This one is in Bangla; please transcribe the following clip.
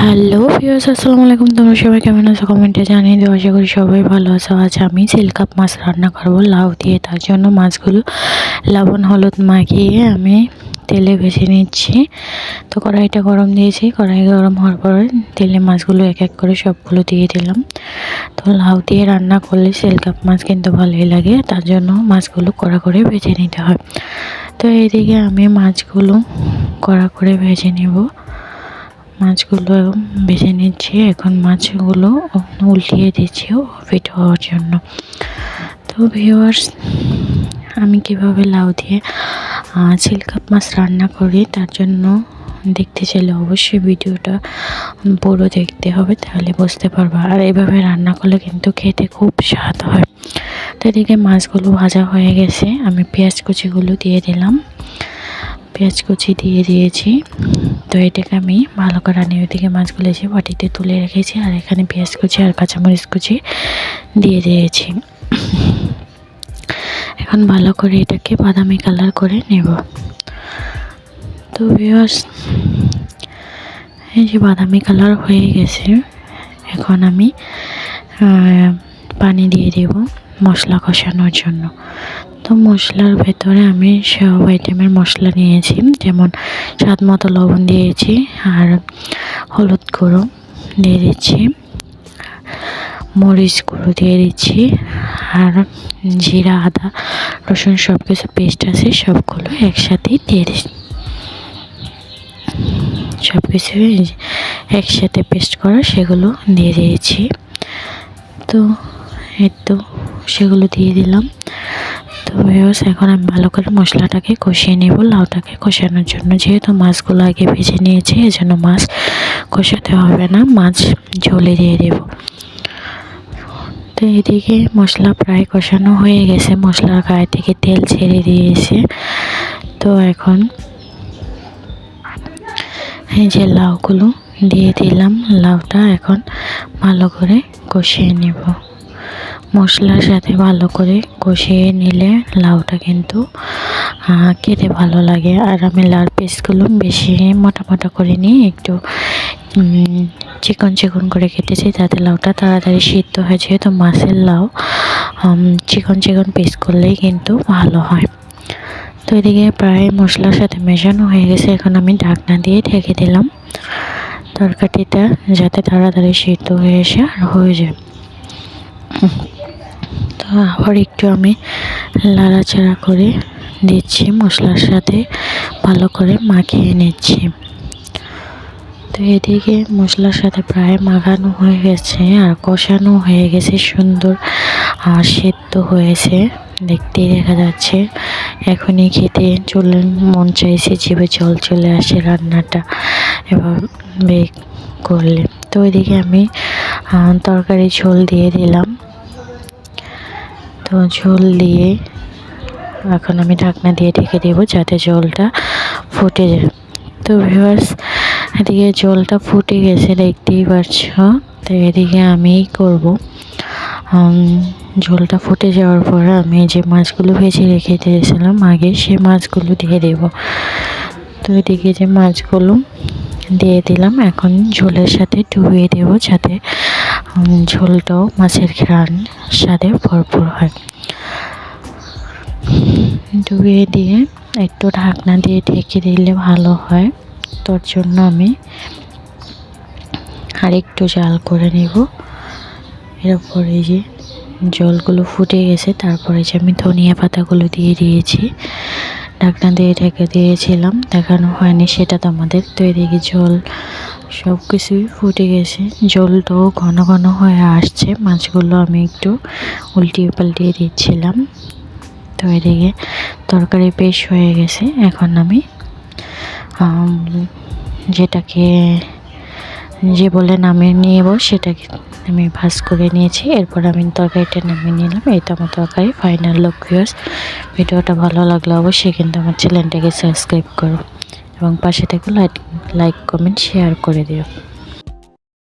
হ্যালো ভিউয়ার্স, আসসালামু আলাইকুম। তোমরা সবাই কেমন আছো কমেন্টে জানিয়ে দিও। আশা করি সবাই ভালো আছো। আজ আমি সিলকাপ মাছ রান্না করবো লাউ দিয়ে। তার জন্য মাছগুলো লবণ হলুদ মাখিয়ে আমি তেলে ভেজে নিচ্ছি। তো কড়াইটা গরম দিয়েছি, কড়াই গরম হওয়ার পরে তেলে মাছগুলো এক এক করে সবগুলো দিয়ে দিলাম। তো লাউ দিয়ে রান্না করলে সিলকাপ মাছ কিন্তু ভালোই লাগে, তার জন্য মাছগুলো কড়া করে ভেজে নিতে হয়। তো এইদিকে আমি মাছগুলো কড়া করে ভেজে নেব। মাছগুলো ভেজে নিচ্ছি। এখন মাছগুলো উল্টিয়ে দিচ্ছি ফিট হওয়ার জন্য। তো ভিউয়ার্স, আমি কিভাবে লাউ দিয়ে সিলকাপ মাছ রান্না করি তার জন্য দেখতে চাইলে অবশ্যই ভিডিওটা পুরো দেখতে হবে, তাহলে বুঝতে পারবা। আর এভাবে রান্না করলে কিন্তু খেতে খুব স্বাদ হয়। তো এদিকে মাছগুলো ভাজা হয়ে গেছে, আমি পেঁয়াজ কুচিগুলো দিয়ে দিলাম। পেঁয়াজ কুচি দিয়ে দিয়েছি। তো এটাকে আমি ভালো করে নিয়ে ওইদিকে মাছগুলো এসে বাটিতে তুলে রেখেছি, আর এখানে পেঁয়াজ কুচি আর কাঁচামরিচ কুচি দিয়ে দিয়েছি। এখন ভালো করে এটাকে বাদামি কালার করে নেব। তো ভিউয়ার্স, এই যে বাদামি কালার হয়ে গেছে, এখন আমি পানি দিয়ে দেব মশলা কষানোর জন্য। তো মশলার ভেতরে আমি সব আইটেমের মশলা নিয়েছি, যেমন স্বাদ মতো লবণ দিয়েছি, আর হলুদ গুঁড়ো দিয়ে দিচ্ছি, মরিচ গুঁড়ো দিয়ে দিচ্ছি, আর জিরা আদা রসুন সব কিছু পেস্ট আছে সবগুলো একসাথেই দিয়ে দিচ্ছি। সব কিছু একসাথে পেস্ট করা সেগুলো দিয়ে দিয়েছি। তো এই তো সেগুলো দিয়ে দিলাম। তো ভিউয়ার্স, এখন আমি ভালো করে মশলাটাকে কষিয়ে নেব লাউটাকে কষানোর জন্য। যেহেতু মাছগুলো আগে ভেজে নিয়েছি, এজন্য মাছ কষাতে হবে না, মাছ ঝোলে দিয়ে দেব। তো এদিকে মশলা প্রায় কষানো হয়ে গেছে, মশলার গায়ে থেকে তেল ছেড়ে দিয়েছে। তো এখন এই যে লাউগুলো দিয়ে দিলাম, লাউটা এখন ভালো করে কষিয়ে নেব। মশলার সাথে ভালো করে কষিয়ে নিলে লাউটা কিন্তু খেতে ভালো লাগে। আর আমি লাউর পিসগুলো বেশি মোটা মোটা করে নিয়ে একটু চিকন চিকন করে কেটেছি, যাতে লাউটা তাড়াতাড়ি সিদ্ধ হয়। যেহেতু মাছের লাউ চিকন চিকন পিস করলেই কিন্তু ভালো হয়। তো এদিকে প্রায় মশলার সাথে মেশানো হয়ে গেছে, এখন আমি ঢাকনা দিয়ে ঢেকে দিলাম তরকারিটা যাতে তাড়াতাড়ি সিদ্ধ হয়ে এসে আর হয়ে যায়। তো আবার একটু আমি নাড়াচাড়া করে দিচ্ছি, মশলার সাথে ভালো করে মাখিয়ে নিচ্ছি। তো এদিকে মশলার সাথে প্রায় মাখানো হয়ে গেছে আর কষানো হয়ে গেছে, সুন্দর আর সেদ্ধ হয়েছে, দেখতেই দেখা যাচ্ছে। এখনই খেতে চলে মন চাইছে, জিভে জল চলে আসে রান্নাটা এভাবে করলে। তো ওইদিকে আমি তরকারি ঝোল দিয়ে দিলাম। তো ঝোল দিয়ে এখন আমি ঢাকনা দিয়ে ঢেকে দেবো যাতে জলটা ফুটে যায়। তো ভিউয়ার্স, এদিকে জলটা ফুটে গেছে দেখতেই পাচ্ছ। তো এদিকে আমি করব ঝোলটা ফুটে যাওয়ার পর আমি যে মাছগুলো ভেজে রেখে দিয়েছিলাম আগে, সে মাছগুলো দিয়ে দেব। তো এদিকে যে মাছগুলো দিয়ে দিলাম, এখন ঝোলের সাথে ডুবিয়ে দেব যাতে ঝোলটাও মাছের ঘ্রাণ স্বাদে ভরপুর হয়। ডুবিয়ে দিয়ে একটু ঢাকনা দিয়ে ঢেকে দিলে ভালো হয়। তোর জন্য আমি আরেকটু জাল করে নেব। এরপরে যে জলগুলো ফুটে গেছে, তারপরে যে আমি ধনিয়া পাতাগুলো দিয়ে দিয়েছি। ঢাকনা দিয়ে ঢেকে দিয়েছিলাম, দেখানো হয়নি সেটা তোমাদের। তো এদিকে জল সব কিছুই ফুটে গেছে, জলটাও ঘন ঘন হয়ে আসছে। মাছগুলো আমি একটু উল্টিয়ে পাল্টিয়ে দিচ্ছিলাম। তো এদিকে তরকারি বেশ হয়ে গেছে। এখন আমি যেটাকে যে বলে নামিয়ে নেব সেটাকে আমি ভাজ করে নিয়েছি। এরপর আমি তরকারিটা নামিয়ে নিলাম। এই তো আমার তরকারি ফাইনাল লুক। ভিউয়ার্স, ভিডিওটা ভালো লাগলে অবশ্যই কিন্তু আমার চ্যানেলটাকে সাবস্ক্রাইব করো এবং পাশে থেকে লাইক কমেন্ট শেয়ার করে দিও।